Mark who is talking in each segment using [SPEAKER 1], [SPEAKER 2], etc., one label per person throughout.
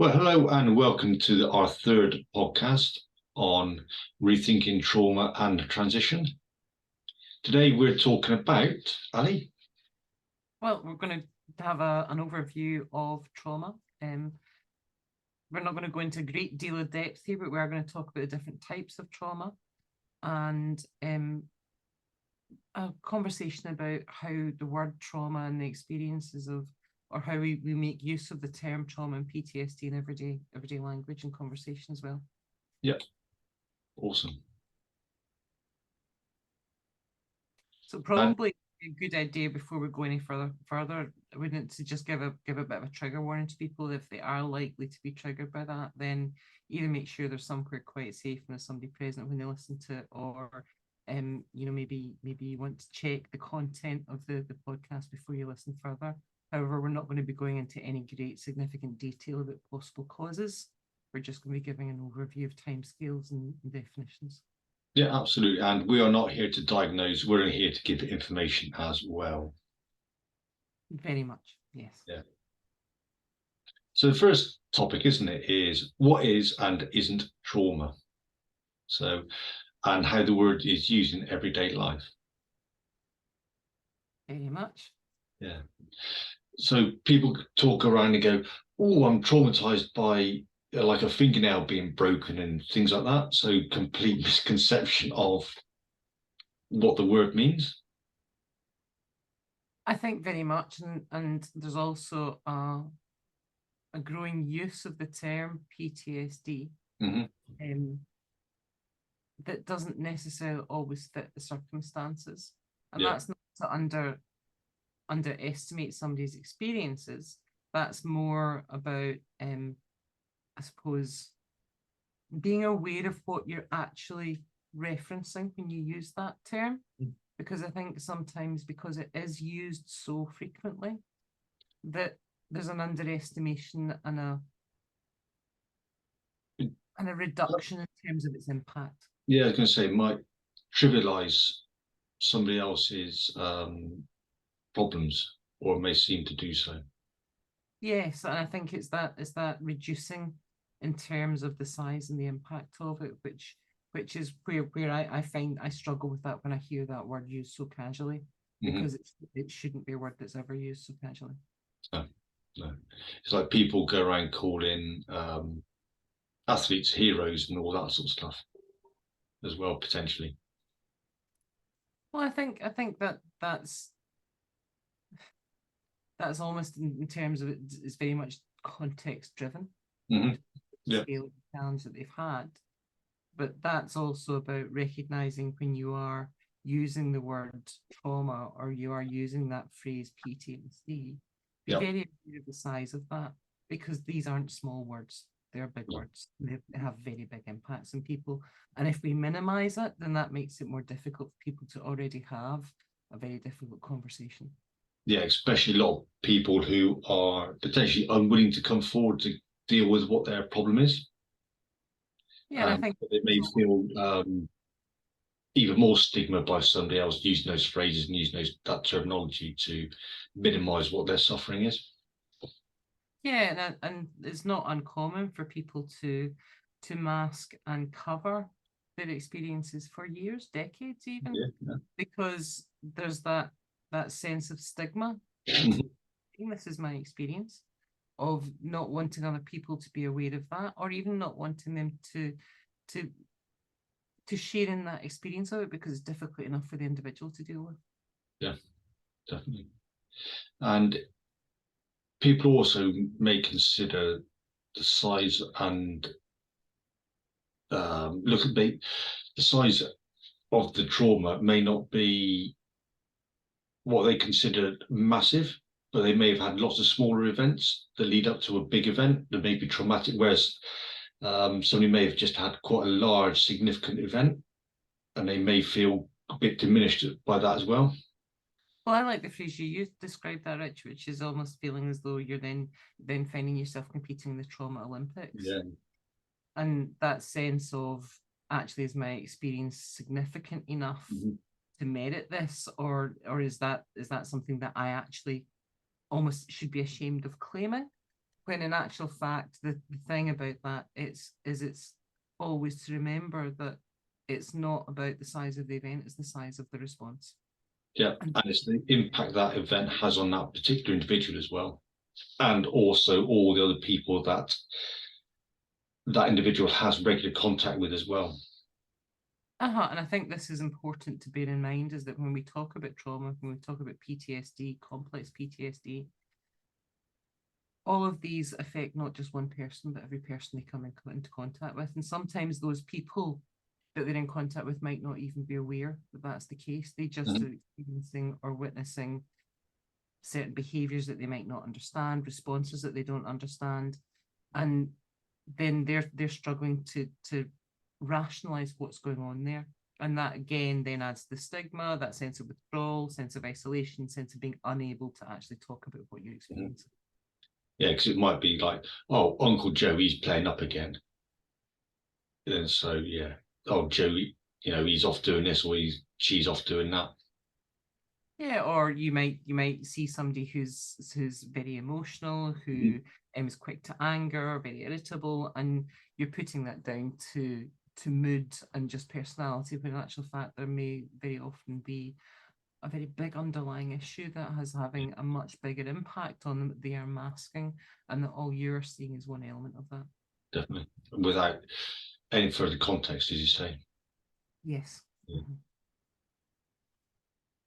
[SPEAKER 1] Well, hello and welcome to our third podcast on Rethinking Trauma and Transition. Today we're talking about, Ali?
[SPEAKER 2] Well, we're going to have an overview of trauma. We're not going to go into a great deal of depth here, but we are going to talk about the different types of trauma and a conversation about how the word trauma and the experiences of, or how we make use of the term trauma and PTSD in everyday language and conversation as well.
[SPEAKER 1] Yep. Awesome.
[SPEAKER 2] So probably a good idea before we go any further, I would need to just give a bit of a trigger warning to people. If they are likely to be triggered by that, then either make sure they're somewhere quite safe and there's somebody present when they listen to it, or maybe you want to check the content of the podcast before you listen further. However, we're not going to be going into any great significant detail about possible causes. We're just going to be giving an overview of timescales and definitions.
[SPEAKER 1] Yeah, absolutely. And we are not here to diagnose, we're here to give information as well.
[SPEAKER 2] Very much, yes.
[SPEAKER 1] Yeah. So the first topic, isn't it, is what is and isn't trauma? So, and how the word is used in everyday life.
[SPEAKER 2] Very much.
[SPEAKER 1] Yeah. So people talk around and go, oh, I'm traumatized by like a fingernail being broken and things like that. So complete misconception of what the word means.
[SPEAKER 2] I think very much, and there's also a growing use of the term PTSD that doesn't necessarily always fit the circumstances, and that's not to underestimate somebody's experiences. That's more about, I suppose, being aware of what you're actually referencing when you use that term. Because I think sometimes, because it is used so frequently, that there's an underestimation and a reduction in terms of its impact.
[SPEAKER 1] Yeah, I was going to say, it might trivialize somebody else's problems, or may seem to do so.
[SPEAKER 2] Yes, and I think it's that reducing in terms of the size and the impact of it, which is where I find I struggle with that when I hear that word used so casually, because it shouldn't be a word that's ever used so casually.
[SPEAKER 1] No. It's like people go around calling athletes heroes and all that sort of stuff as well, potentially.
[SPEAKER 2] Well, I think that's almost in terms of it's very much context driven.
[SPEAKER 1] Yeah.
[SPEAKER 2] Scale of the challenge that they've had. But that's also about recognizing when you are using the word trauma or you are using that phrase PTSD, be very aware of the size of that, because these aren't small words. They're big words. They have very big impacts on people. And if we minimize it, then that makes it more difficult for people to already have a very difficult conversation.
[SPEAKER 1] Yeah, especially a lot of people who are potentially unwilling to come forward to deal with what their problem is.
[SPEAKER 2] Yeah, I think
[SPEAKER 1] they may feel even more stigma by somebody else using those phrases and using that terminology to minimize what their suffering is.
[SPEAKER 2] Yeah, and it's not uncommon for people to mask and cover their experiences for years, decades even, because there's that sense of stigma. This is my experience of not wanting other people to be aware of that, or even not wanting them to share in that experience of it, because it's difficult enough for the individual to deal with.
[SPEAKER 1] Yeah, definitely. And people also may consider the size and look at the size of the trauma may not be what they consider massive, but they may have had lots of smaller events that lead up to a big event that may be traumatic, whereas somebody may have just had quite a large, significant event, and they may feel a bit diminished by that as well.
[SPEAKER 2] Well, I like the phrase you used to describe that, Rich, which is almost feeling as though you're then finding yourself competing in the trauma Olympics.
[SPEAKER 1] Yeah.
[SPEAKER 2] And that sense of, actually, is my experience significant enough to merit this, or is that something that I actually almost should be ashamed of claiming? when in actual fact, the thing about that is it's always to remember that it's not about the size of the event, it's the size of the response.
[SPEAKER 1] Yeah, and it's the impact that event has on that particular individual as well. And also all the other people that that individual has regular contact with as well.
[SPEAKER 2] And I think this is important to bear in mind, is that when we talk about trauma, when we talk about PTSD, complex PTSD, all of these affect not just one person, but every person they come into contact with. And sometimes those people that they're in contact with might not even be aware that that's the case. They just are experiencing or witnessing certain behaviors that they might not understand, responses that they don't understand. And then they're struggling to rationalize what's going on there. And that again then adds the stigma, that sense of withdrawal, sense of isolation, sense of being unable to actually talk about what you're experiencing.
[SPEAKER 1] Yeah, because it might be like, oh, Uncle Joey's playing up again. And so, yeah, oh, Joey, he's off doing this, or she's off doing that.
[SPEAKER 2] Yeah, or you might see somebody who's very emotional, who is quick to anger, very irritable, and you're putting that down to mood and just personality, when in actual fact there may very often be a very big underlying issue that has having a much bigger impact on them that they are masking, and that all you're seeing is one element of that.
[SPEAKER 1] Definitely, without any further context, as you say.
[SPEAKER 2] Yes.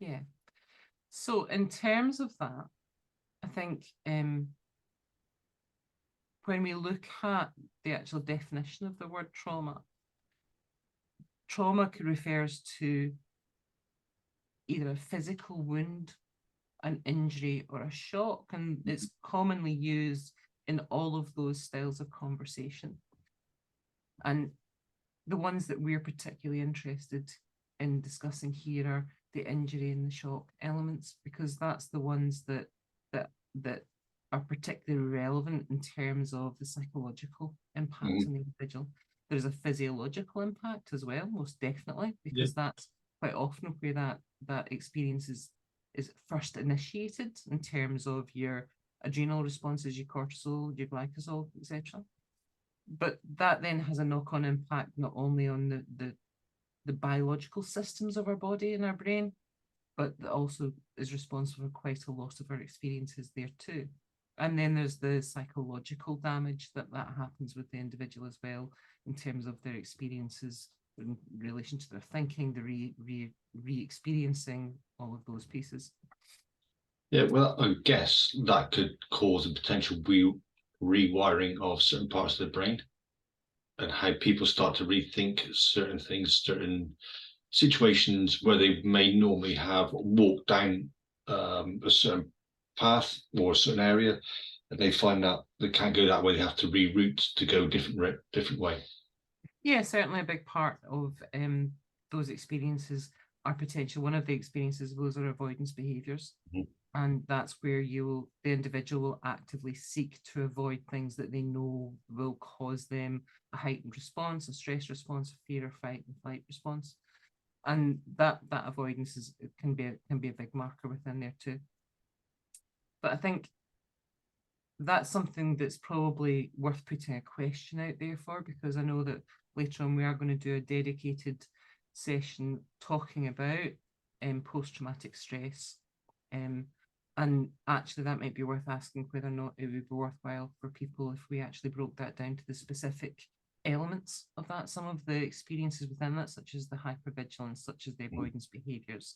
[SPEAKER 2] Yeah. So in terms of that, I think when we look at the actual definition of the word trauma, trauma refers to either a physical wound, an injury, or a shock, and it's commonly used in all of those styles of conversation. And the ones that we're particularly interested in discussing here are the injury and the shock elements, because that's the ones that are particularly relevant in terms of the psychological impact on the individual. There's a physiological impact as well, most definitely, because that's quite often where that experience is first initiated in terms of your adrenal responses, your cortisol, your glycosol, etc. But that then has a knock-on impact not only on the biological systems of our body and our brain, but that also is responsible for quite a lot of our experiences there too. And then there's the psychological damage that happens with the individual as well, in terms of their experiences in relation to their thinking, the re-experiencing all of those pieces.
[SPEAKER 1] Yeah, well, I guess that could cause a potential rewiring of certain parts of the brain, and how people start to rethink certain things, certain situations where they may normally have walked down a certain path or a certain area, and they find that they can't go that way. They have to reroute to go different way.
[SPEAKER 2] Yeah, certainly a big part of those experiences are potential. One of the experiences, those are avoidance behaviors. And that's where the individual will actively seek to avoid things that they know will cause them a heightened response, a stress response, a fear or fight and flight response. And that avoidance can be a big marker within there too. But I think that's something that's probably worth putting a question out there for, because I know that later on we are going to do a dedicated session talking about post-traumatic stress. And actually that might be worth asking whether or not it would be worthwhile for people if we actually broke that down to the specific elements of that, some of the experiences within that, such as the hypervigilance, such as the avoidance behaviors,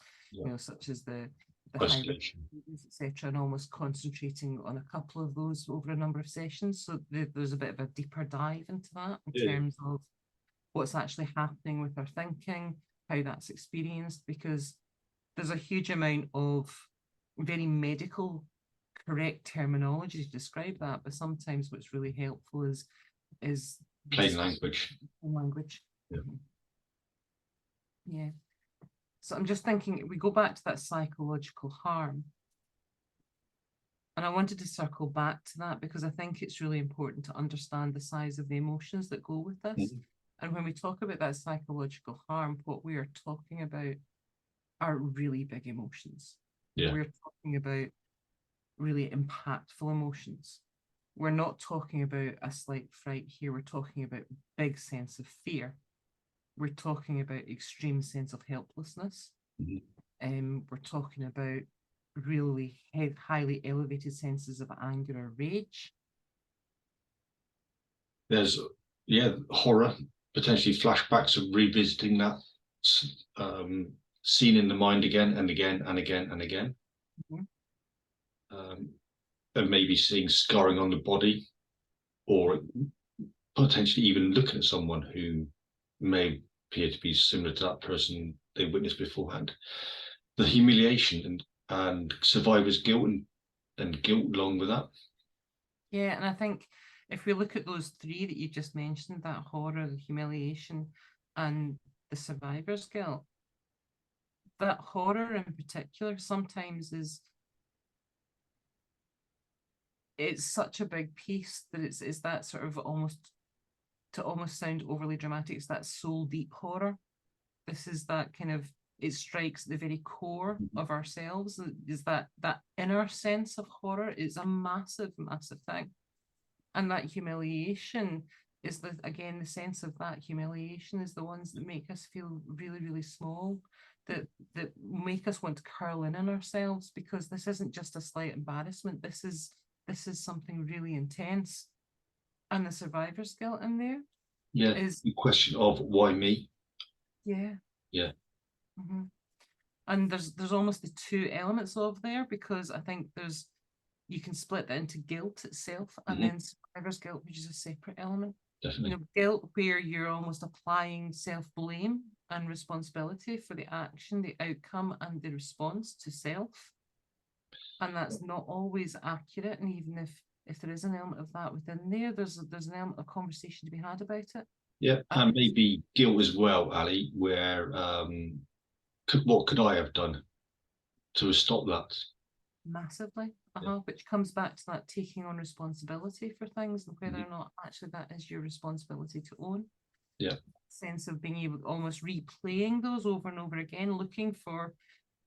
[SPEAKER 2] such as the high risk, etc., and almost concentrating on a couple of those over a number of sessions. So there's a bit of a deeper dive into that in terms of what's actually happening with our thinking, how that's experienced, because there's a huge amount of very medical correct terminology to describe that, but sometimes what's really helpful is
[SPEAKER 1] plain language.
[SPEAKER 2] Yeah. So I'm just thinking, we go back to that psychological harm, and I wanted to circle back to that because I think it's really important to understand the size of the emotions that go with this. And when we talk about that psychological harm, what we are talking about are really big emotions. We're talking about really impactful emotions. we're not talking about a slight fright here. We're talking about big sense of fear. We're talking about extreme sense of helplessness. We're talking about really highly elevated senses of anger or rage.
[SPEAKER 1] There's, horror, potentially flashbacks of revisiting that scene in the mind again and again and again and again. And maybe seeing scarring on the body, or potentially even looking at someone who may appear to be similar to that person they witnessed beforehand. The humiliation and survivor's guilt and guilt along with that.
[SPEAKER 2] Yeah, and I think if we look at those three that you just mentioned, that horror, the humiliation, and the survivor's guilt, that horror in particular sometimes it's such a big piece that it's that sort of almost sound overly dramatic, it's that soul deep horror. This is that kind of, it strikes the very core of ourselves, is that inner sense of horror is a massive thing. And that humiliation is the sense of that humiliation is the ones that make us feel really, really small, that make us want to curl in on ourselves, because this isn't just a slight embarrassment. This is something really intense. And the survivor's guilt in there is
[SPEAKER 1] the question of why me.
[SPEAKER 2] And there's almost the two elements of there, because I think you can split that into guilt itself and then survivor's guilt, which is a separate element.
[SPEAKER 1] Definitely.
[SPEAKER 2] Guilt where you're almost applying self-blame and responsibility for the action, the outcome, and the response to self. And that's not always accurate. And even if there is an element of that within there, there's an element of conversation to be had about it.
[SPEAKER 1] Yeah, and maybe guilt as well, Ali, where what could I have done to stop that?
[SPEAKER 2] Massively, which comes back to that taking on responsibility for things and whether or not actually that is your responsibility to own.
[SPEAKER 1] Yeah.
[SPEAKER 2] Sense of being able to almost replaying those over and over again, looking for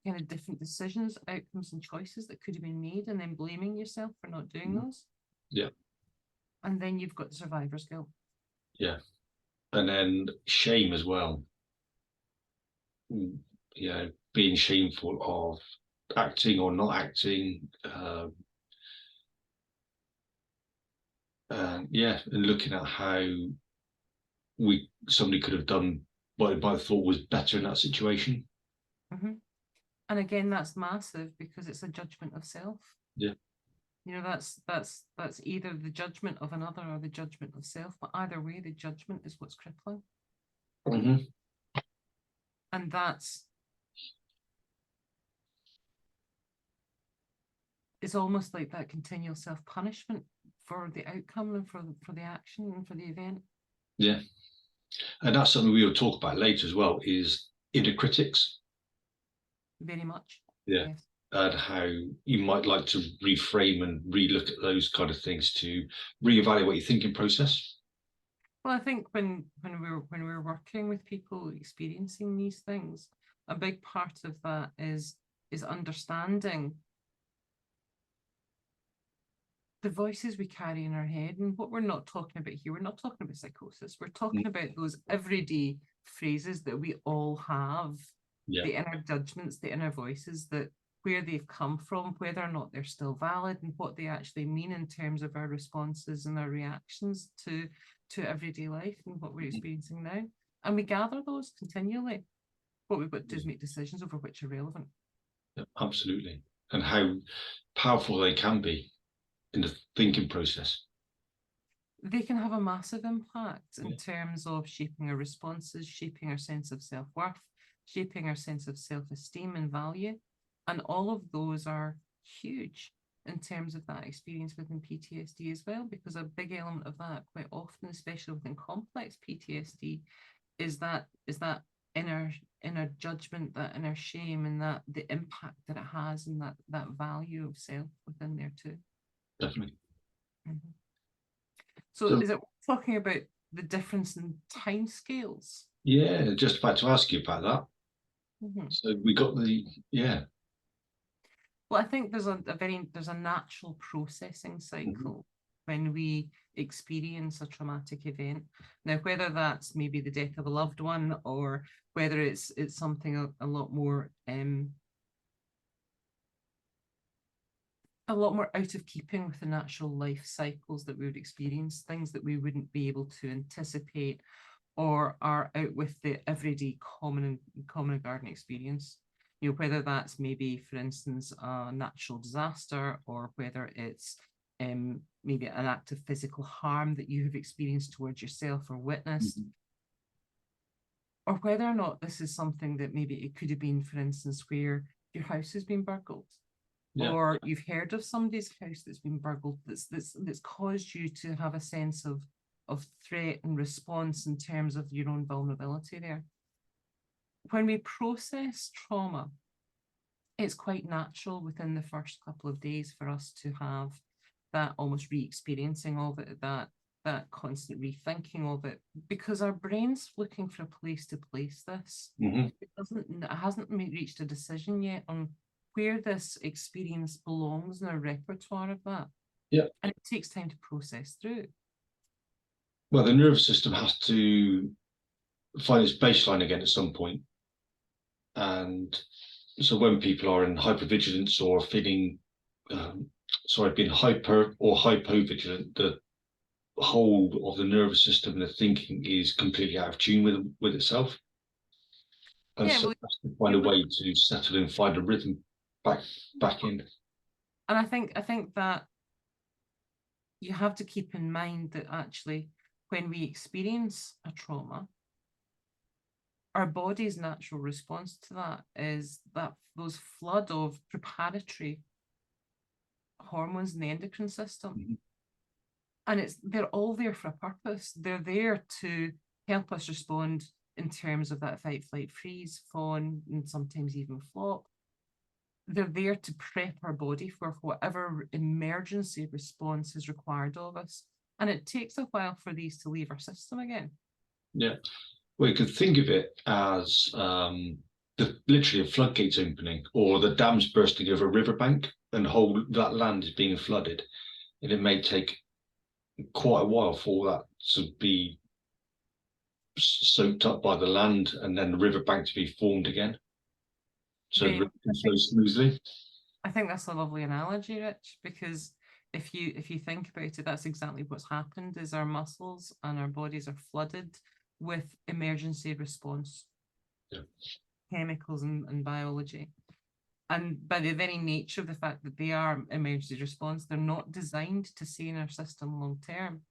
[SPEAKER 2] kind of different decisions, outcomes, and choices that could have been made, and then blaming yourself for not doing those.
[SPEAKER 1] Yeah.
[SPEAKER 2] And then you've got the survivor's guilt. Yeah.
[SPEAKER 1] And then shame as well. Being shameful of acting or not acting. And looking at how somebody could have done what I thought was better in that situation.
[SPEAKER 2] And again, that's massive, because it's a judgment of self.
[SPEAKER 1] Yeah.
[SPEAKER 2] That's either the judgment of another or the judgment of self, but either way, the judgment is what's crippling. And it's almost like that continual self-punishment for the outcome and for the action and for the event.
[SPEAKER 1] Yeah. And that's something we will talk about later as well, is inner critics.
[SPEAKER 2] Very much.
[SPEAKER 1] Yeah. Yes. And how you might like to reframe and relook at those kind of things to reevaluate your thinking process.
[SPEAKER 2] Well, I think when we're working with people experiencing these things, a big part of that is understanding the voices we carry in our head. And what we're not talking about here, we're not talking about psychosis. We're talking about those everyday phrases that we all have, the inner judgments, the inner voices, that where they've come from, whether or not they're still valid, and what they actually mean in terms of our responses and our reactions to everyday life and what we're experiencing now. And we gather those continually. What we've got to do is make decisions over which are relevant.
[SPEAKER 1] Yeah, absolutely. And how powerful they can be in the thinking process.
[SPEAKER 2] They can have a massive impact in terms of shaping our responses, shaping our sense of self-worth, shaping our sense of self-esteem and value. And all of those are huge in terms of that experience within PTSD as well, because a big element of that quite often, especially within complex PTSD, is that inner judgment, that inner shame, and that the impact that it has, and that value of self within there too.
[SPEAKER 1] Definitely.
[SPEAKER 2] So is it talking about the difference in timescales?
[SPEAKER 1] Yeah, just about to ask you about that. So we got Well,
[SPEAKER 2] I think there's a natural processing cycle when we experience a traumatic event. Now, whether that's maybe the death of a loved one, or whether it's something a lot more out of keeping with the natural life cycles that we would experience, things that we wouldn't be able to anticipate, or are out with the everyday common and garden experience. You know, whether that's maybe, for instance, a natural disaster, or whether it's maybe an act of physical harm that you have experienced towards yourself or witnessed, or whether or not this is something that maybe it could have been, for instance, where your house has been burgled, or you've heard of somebody's house that's been burgled, that's caused you to have a sense of threat and response in terms of your own vulnerability there. When we process trauma, it's quite natural within the first couple of days for us to have that almost re-experiencing of it, that constant rethinking of it, because our brain's looking for a place to place this. It hasn't reached a decision yet on where this experience belongs in a repertoire of that. And it takes time to process through.
[SPEAKER 1] Well, the nervous system has to find its baseline again at some point. And so when people are in hypervigilance or feeling, being hyper or hypovigilant, the whole of the nervous system and the thinking is completely out of tune with itself. And so it has to find a way to settle and find a rhythm back in.
[SPEAKER 2] And I think that you have to keep in mind that actually, when we experience a trauma, our body's natural response to that is that those flood of preparatory hormones in the endocrine system. And they're all there for a purpose. They're there to help us respond in terms of that fight, flight, freeze, fawn, and sometimes even flop. They're there to prep our body for whatever emergency response is required of us. And it takes a while for these to leave our system again. Yeah.
[SPEAKER 1] Well, you could think of it as literally a floodgates opening, or the dams bursting over a riverbank, and that land is being flooded. And it may take quite a while for that to be soaked up by the land, and then the riverbank to be formed again, so the river can flow smoothly.
[SPEAKER 2] I think that's a lovely analogy, Rich, because if you think about it, that's exactly what's happened. Is our muscles and our bodies are flooded with emergency response chemicals and biology. And by the very nature of the fact that they are emergency response, they're not designed to stay in our system long term.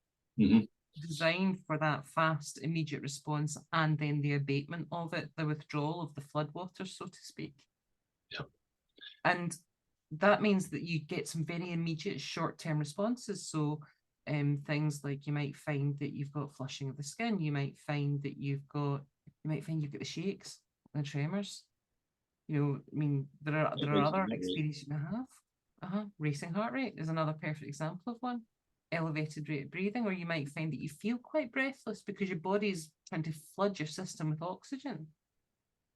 [SPEAKER 2] Designed for that fast, immediate response, and then the abatement of it, the withdrawal of the floodwaters, so to speak. And that means that you get some very immediate short-term responses. So things like, you might find that you've got flushing of the skin, you might find you've got the shakes and the tremors. You know, I mean, there are other experiences you have. Racing heart rate is another perfect example of one. Elevated rate of breathing, or you might find that you feel quite breathless because your body's trying to flood your system with oxygen.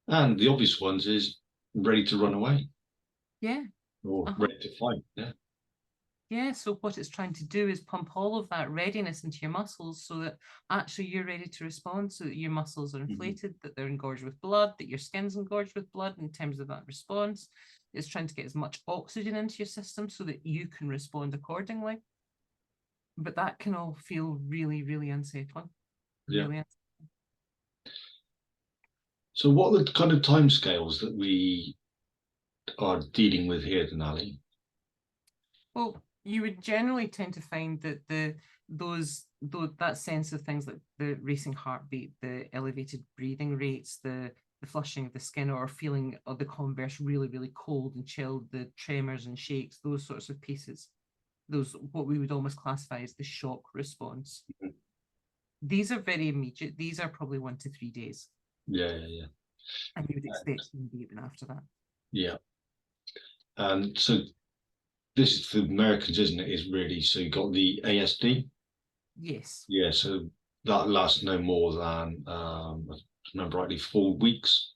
[SPEAKER 1] And the obvious ones is ready to run away. Or ready to fight.
[SPEAKER 2] So what it's trying to do is pump all of that readiness into your muscles, so that actually you're ready to respond, so that your muscles are inflated, that they're engorged with blood, that your skin's engorged with blood in terms of that response. It's trying to get as much oxygen into your system so that you can respond accordingly. But that can all feel really, really unsettling. Really unsettling.
[SPEAKER 1] So what are the kind of timescales that we are dealing with here, Denali?
[SPEAKER 2] Well, you would generally tend to find that that sense of things like the racing heartbeat, the elevated breathing rates, the flushing of the skin, or feeling of the converse really, really cold and chilled, the tremors and shakes, those sorts of pieces, those what we would almost classify as the shock response. These are very immediate. These are probably 1 to 3 days. And you would expect them to be even after that.
[SPEAKER 1] And so this is for Americans, isn't it? Is really, so you got the ASD.
[SPEAKER 2] Yes.
[SPEAKER 1] So that lasts no more than, if I remember rightly, 4 weeks.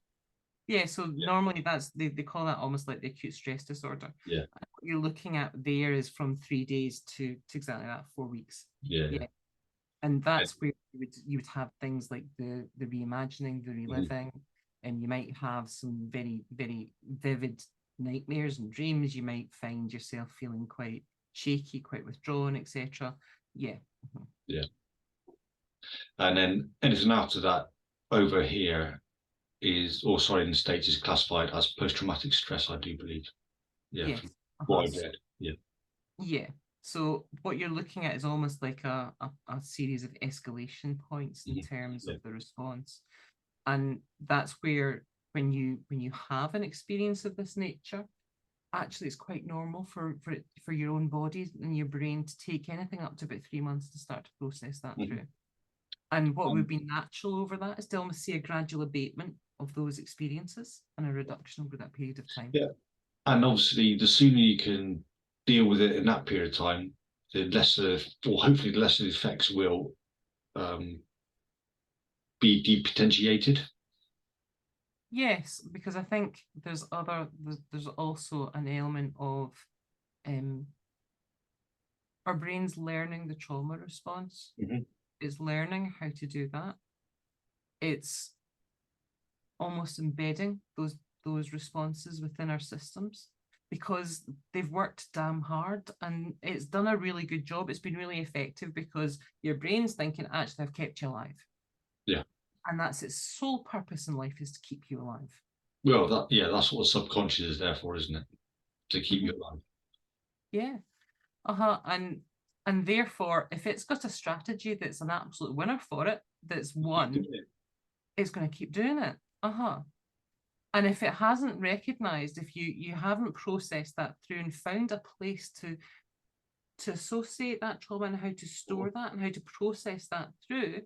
[SPEAKER 2] Yeah, so normally that's they call that almost like the acute stress disorder.
[SPEAKER 1] Yeah.
[SPEAKER 2] And what you're looking at there is from 3 days to exactly that, 4 weeks.
[SPEAKER 1] Yeah.
[SPEAKER 2] And that's where you would have things like the reimagining, the
[SPEAKER 1] Mm-hmm.
[SPEAKER 2] reliving, and you might have some very, very vivid nightmares and dreams. You might find yourself feeling quite shaky, quite withdrawn, etc. Yeah. Mhm.
[SPEAKER 1] Yeah. And then anything after that over here is, or sorry, in the States is classified as post-traumatic stress, I do believe. Yeah.
[SPEAKER 2] Yes.
[SPEAKER 1] From what I've read. Yeah.
[SPEAKER 2] Yeah. So what you're looking at is almost like a series of escalation points in terms of the response. And that's where when you have an experience of this nature, actually it's quite normal for your own body and your brain to take anything up to about 3 months to start to process that through. And what would be natural over that is to almost see a gradual abatement of those experiences and a reduction over that period of time.
[SPEAKER 1] Yeah. And obviously, the sooner you can deal with it in that period of time, the lesser, or hopefully the lesser the effects will be depotentiated.
[SPEAKER 2] Yes, because I think there's also an element of our brain's learning the trauma response. It's learning how to do that. It's almost embedding those responses within our systems because they've worked damn hard and it's done a really good job. It's been really effective because your brain's thinking, actually, I've kept you alive.
[SPEAKER 1] Yeah.
[SPEAKER 2] And that's its sole purpose in life, is to keep you alive.
[SPEAKER 1] Well, that's what the subconscious is there for, isn't it? To keep you alive.
[SPEAKER 2] Yeah. And therefore, if it's got a strategy that's an absolute winner for it, that's won, it's going to keep doing it. And if it hasn't recognized, if you haven't processed that through and found a place to associate that trauma and how to store that and how to process that through,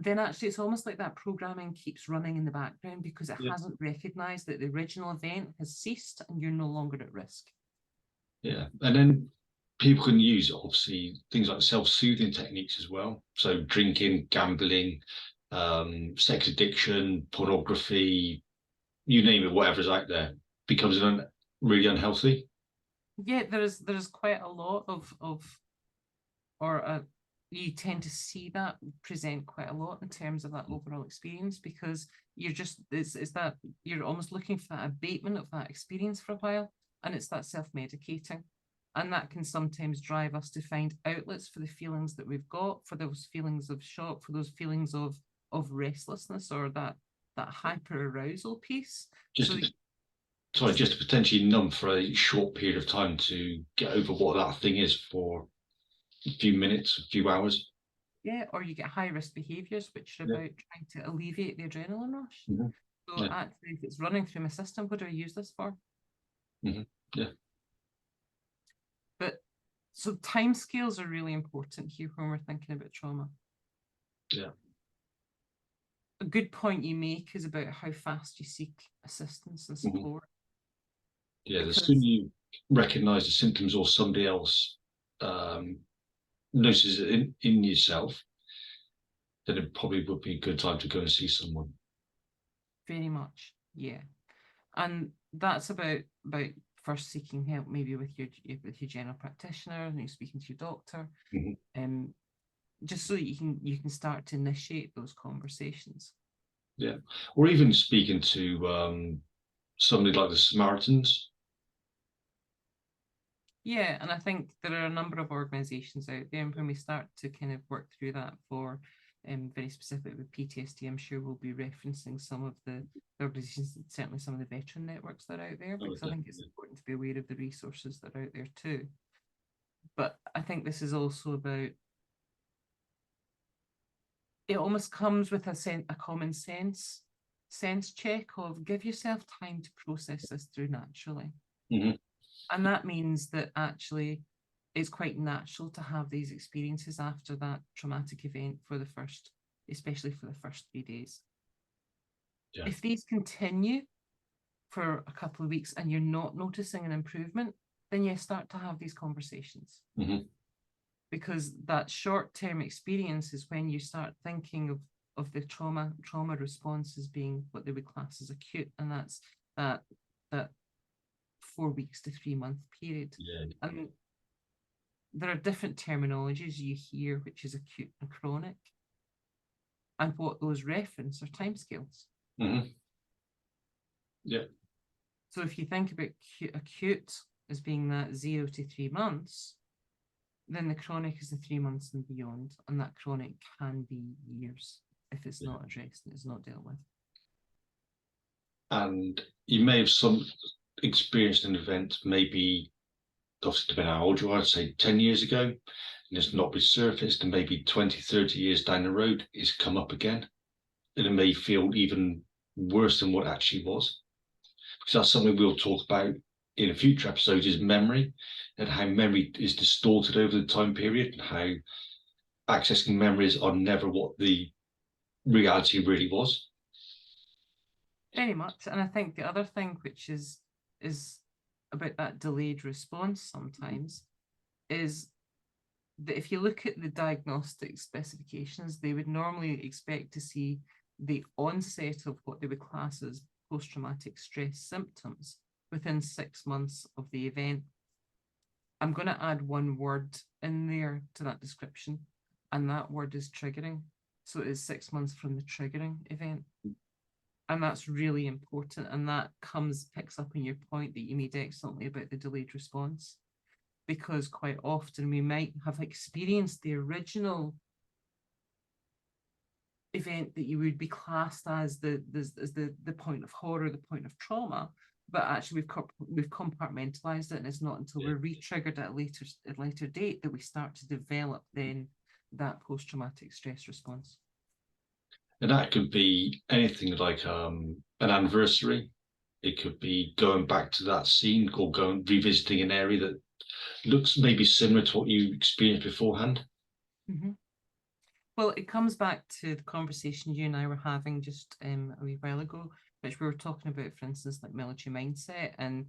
[SPEAKER 2] then actually it's almost like that programming keeps running in the background because it hasn't recognized that the original event has ceased and you're no longer at risk.
[SPEAKER 1] Yeah. And then people can use, obviously, things like self-soothing techniques as well. So drinking, gambling, sex addiction, pornography, you name it, whatever's out there, becomes really unhealthy.
[SPEAKER 2] Yeah, there's quite a lot you tend to see that present quite a lot in terms of that overall experience because you're just it's that you're almost looking for that abatement of that experience for a while, and it's that self-medicating, and that can sometimes drive us to find outlets for the feelings that we've got, for those feelings of shock, for those feelings of restlessness or that hyper arousal piece.
[SPEAKER 1] Just to potentially numb for a short period of time to get over what that thing is for a few minutes, a few hours.
[SPEAKER 2] Yeah, or you get high-risk behaviours, which are about trying to alleviate the adrenaline rush. So actually, if it's running through my system, what do I use this for?
[SPEAKER 1] Yeah.
[SPEAKER 2] But so timescales are really important here when we're thinking about trauma.
[SPEAKER 1] Yeah.
[SPEAKER 2] A good point you make is about how fast you seek assistance and support.
[SPEAKER 1] Yeah, the sooner you recognise the symptoms or somebody else notices it in yourself, then it probably would be a good time to go and see someone.
[SPEAKER 2] Very much, yeah. And that's about first seeking help, maybe with your general practitioner, and you're speaking to your doctor, just so that you can start to initiate those conversations.
[SPEAKER 1] Yeah, or even speaking to somebody like the Samaritans.
[SPEAKER 2] Yeah, and I think there are a number of organisations out there, and when we start to kind of work through that for very specific with PTSD, I'm sure we'll be referencing some of the organisations, certainly some of the veteran networks that are out there, because I think it's important to be aware of the resources that are out there too. But I think this is also about, it almost comes with a common sense check of give yourself time to process this through naturally. And that means that actually it's quite natural to have these experiences after that traumatic event especially for the first 3 days. Yeah. If these continue for a couple of weeks and you're not noticing an improvement, then you start to have these conversations. Because that short-term experience is when you start thinking the trauma response as being what they would class as acute, and that's that 4 weeks to 3 month period.
[SPEAKER 1] Yeah.
[SPEAKER 2] And there are different terminologies you hear, which is acute and chronic, and what those reference are timescales.
[SPEAKER 1] Yeah.
[SPEAKER 2] So if you think about acute as being that 0 to 3 months, then the chronic is the 3 months and beyond, and that chronic can be years if it's not addressed and it's not dealt with.
[SPEAKER 1] And you may have experienced an event, maybe, obviously depending on how old you are, say 10 years ago, and it's not resurfaced, and maybe 20, 30 years down the road, it's come up again. And it may feel even worse than what it actually was. Because that's something we'll talk about in a future episode, is memory, and how memory is distorted over the time period, and how accessing memories are never what the reality really was.
[SPEAKER 2] Very much. And I think the other thing, which is about that delayed response sometimes, is that if you look at the diagnostic specifications, they would normally expect to see the onset of what they would class as post-traumatic stress symptoms within 6 months of the event. I'm going to add one word in there to that description, and that word is triggering. So it is 6 months from the triggering event. And that's really important. And that picks up on your point that you made excellently about the delayed response, because quite often we might have experienced the original event that you would be classed as the point of horror, the point of trauma, but actually we've compartmentalized it, and it's not until we're re-triggered at a later date that we start to develop then that post-traumatic stress response.
[SPEAKER 1] And that could be anything like an anniversary. It could be going back to that scene, or revisiting an area that looks maybe similar to what you experienced beforehand.
[SPEAKER 2] Well, it comes back to the conversation you and I were having just a wee while ago, which we were talking about, for instance, like military mindset, and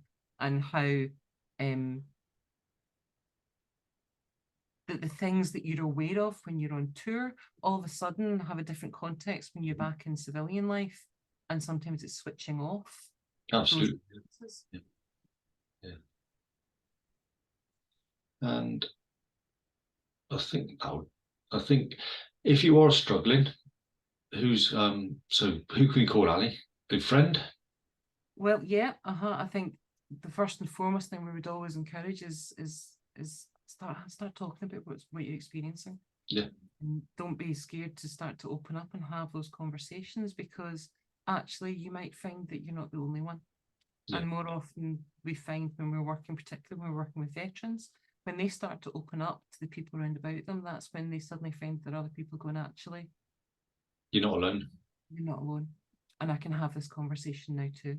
[SPEAKER 2] how that the things that you're aware of when you're on tour all of a sudden have a different context when you're back in civilian life, and sometimes it's switching off.
[SPEAKER 1] Absolutely. Yeah. And I think if you are struggling, who can we call Ali? Good friend?
[SPEAKER 2] Well, yeah, I think the first and foremost thing we would always encourage is start talking about what you're experiencing.
[SPEAKER 1] Yeah.
[SPEAKER 2] And don't be scared to start to open up and have those conversations, because actually you might find that you're not the only one. Yeah. And more often we find when we're working, particularly when we're working with veterans, when they start to open up to the people around about them, that's when they suddenly find there are other people going, actually,
[SPEAKER 1] you're not alone.
[SPEAKER 2] You're not alone. And I can have this conversation now too.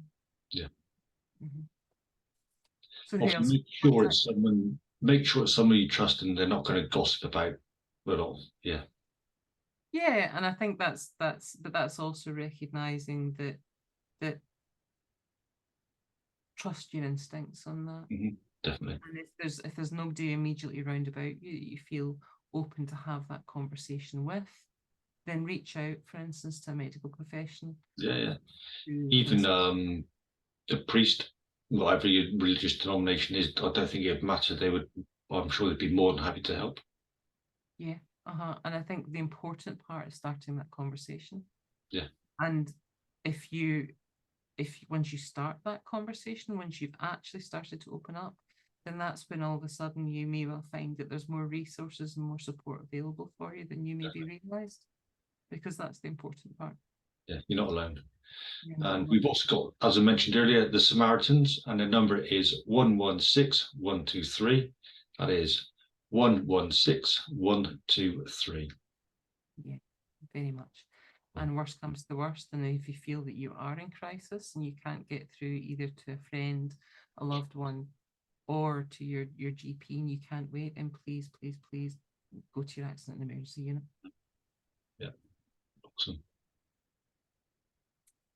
[SPEAKER 1] Yeah.
[SPEAKER 2] So
[SPEAKER 1] make sure it's someone you trust, and they're not going to gossip about at all. Yeah.
[SPEAKER 2] Yeah, and I think that's also recognizing that trust your instincts on that.
[SPEAKER 1] Definitely.
[SPEAKER 2] And if there's nobody immediately around about you feel open to have that conversation with, then reach out, for instance, to a medical professional.
[SPEAKER 1] Yeah. Even a priest, whatever your religious denomination is, I don't think it'd matter. I'm sure they'd be more than happy to help.
[SPEAKER 2] Yeah. And I think the important part is starting that conversation.
[SPEAKER 1] Yeah.
[SPEAKER 2] And if once you start that conversation, once you've actually started to open up, then that's when all of a sudden you may well find that there's more resources and more support available for you than you maybe realised, because that's the important part.
[SPEAKER 1] Yeah, you're not alone. And we've also got, as I mentioned earlier, the Samaritans, and the number is 116123. That is 116123.
[SPEAKER 2] Yeah, very much. And worst comes to worst, and if you feel that you are in crisis and you can't get through either to a friend, a loved one, or to your GP, and you can't wait, then please go to your accident and emergency unit.
[SPEAKER 1] Yeah, awesome.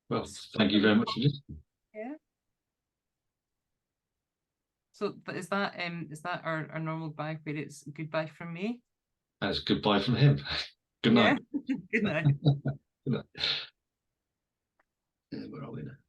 [SPEAKER 1] Well, thank you very much for listening.
[SPEAKER 2] Yeah. So is that our normal bye, where it's goodbye from me?
[SPEAKER 1] That's goodbye from him. Good night.
[SPEAKER 2] Yeah. Good night.
[SPEAKER 1] Yeah, where are we now?